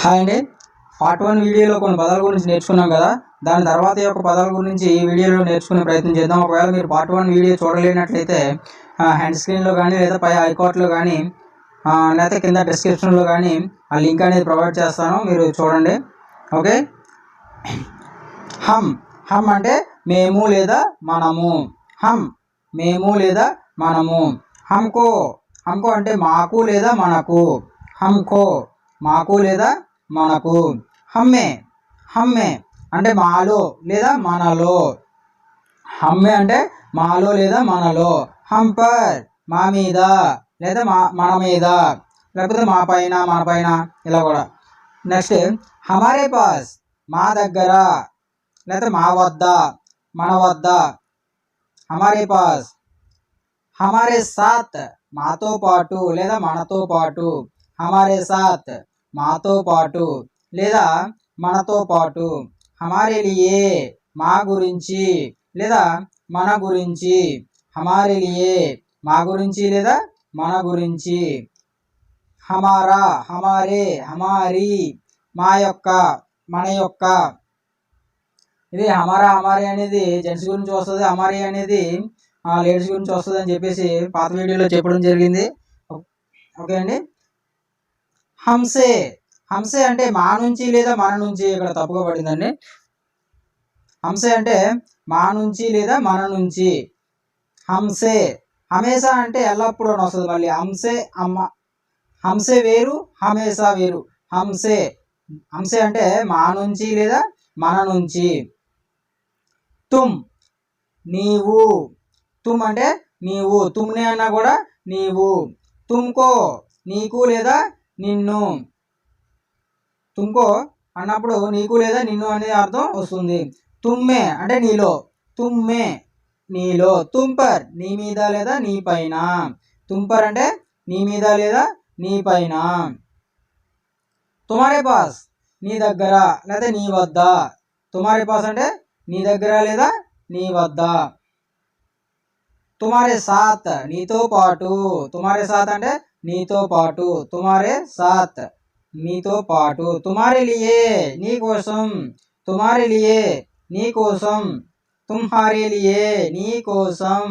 Hi అండి. Part 1 వీడియోలో కొన్ని పదాల గురించి నేర్చుకున్నాం కదా, దాని తర్వాత యొక్క పదాల గురించి ఈ వీడియోలో నేర్చుకునే ప్రయత్నం చేద్దాం. ఒకవేళ మీరు పార్ట్ 1 వీడియో చూడలేనట్లయితే హ్యాండ్ స్క్రీన్లో కానీ లేదా పై ఐకార్ట్లో కానీ లేకపోతే కింద డిస్క్రిప్షన్లో కానీ ఆ లింక్ అనేది ప్రొవైడ్ చేస్తాను, మీరు చూడండి. ఓకే. హమ్. హమ్ అంటే మేము లేదా మనము. హమ్ మేము లేదా మనము. హమ్కో. హమ్కో అంటే మాకు లేదా మనకు. హమ్కో మాకు లేదా మనకు. హమ్మే. హమ్మే అంటే మాలో లేదా మనలో. హమ్మే అంటే మాలో లేదా మనలో. హమ్ పర్ మా మీద లేదా మన మీద, లేకపోతే మా పైన మన పైన, ఇలా కూడా. నెక్స్ట్ హమారే పాస్ మా దగ్గర లేకపోతే మా వద్ద మన వద్ద. హమారే పాస్. హమారే సాత్ మాతో పాటు లేదా మనతో పాటు. హమారే సాత్ మాతో పాటు లేదా మనతో పాటు. హమారే లియే మా గురించి లేదా మన గురించి. హమారే లియే మా గురించి లేదా మన గురించి. హమారా హమారే హమారీ మా యొక్క మన యొక్క. ఇది హమారా హమారీ అనేది జెంట్స్ గురించి వస్తుంది, హమారీ అనేది లేడీస్ గురించి వస్తుంది అని చెప్పేసి పాత వీడియోలో చెప్పడం జరిగింది. ఓకే అండి. హంసే. హంసే అంటే మా నుంచి లేదా మన నుంచి, ఇక్కడ తప్పుగా పడిందండి. హంసే అంటే మా నుంచి లేదా మన నుంచి. హంసే. హమేసా అంటే ఎల్లప్పుడూ అని వస్తుంది మళ్ళీ. హంసే అమ్మ. హంసే వేరు, హమేసా వేరు. హంసే. హంసే అంటే మా నుంచి లేదా మన నుంచి. తుమ్ నీవు. తుమ్ అంటే నీవు. తుమ్నే అన్నా కూడా నీవు. తుమ్కో నీకు లేదా నిన్ను. తుమ్కో అన్నప్పుడు నీకు లేదా నిన్ను అనే అర్థం వస్తుంది. తుమ్మే అంటే నీలో. తుమ్మే నీలో. తుంపర్ నీ మీద లేదా నీ పైన. తుంపర్ అంటే నీ మీద లేదా నీ పైన. తుమారే పాస్ నీ దగ్గర లేదా నీ వద్ద. తుమారే పాస్ అంటే నీ దగ్గర లేదా నీ వద్ద. తుమారే సాత్ నీతో పాటు. తుమారే సాత్ అంటే నీతో పాటు. తుమారే సాత్ నీతో పాటు. తుమారే లియే నీ కోసం. తుమారే లియే నీ కోసం. తుమ్హారే లియే నీ కోసం.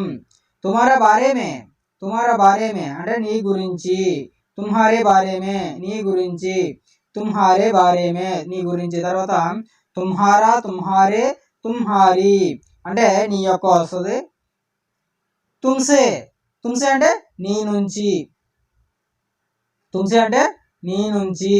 తుమారా బారే మే. తుమారా బారే మే అంటే నీ గురించి. తుమ్హారే బారే మే నీ గురించి. తుమ్హారే బారే మే నీ గురించి. తర్వాత తుమ్హారా తుమ్హారే తుమ్హారీ అంటే నీ యొక్క వస్తుంది. తుమ్సే. తుమ్సే అంటే నీ నుంచి. తుమ్సే అంటే నీ నుంచి.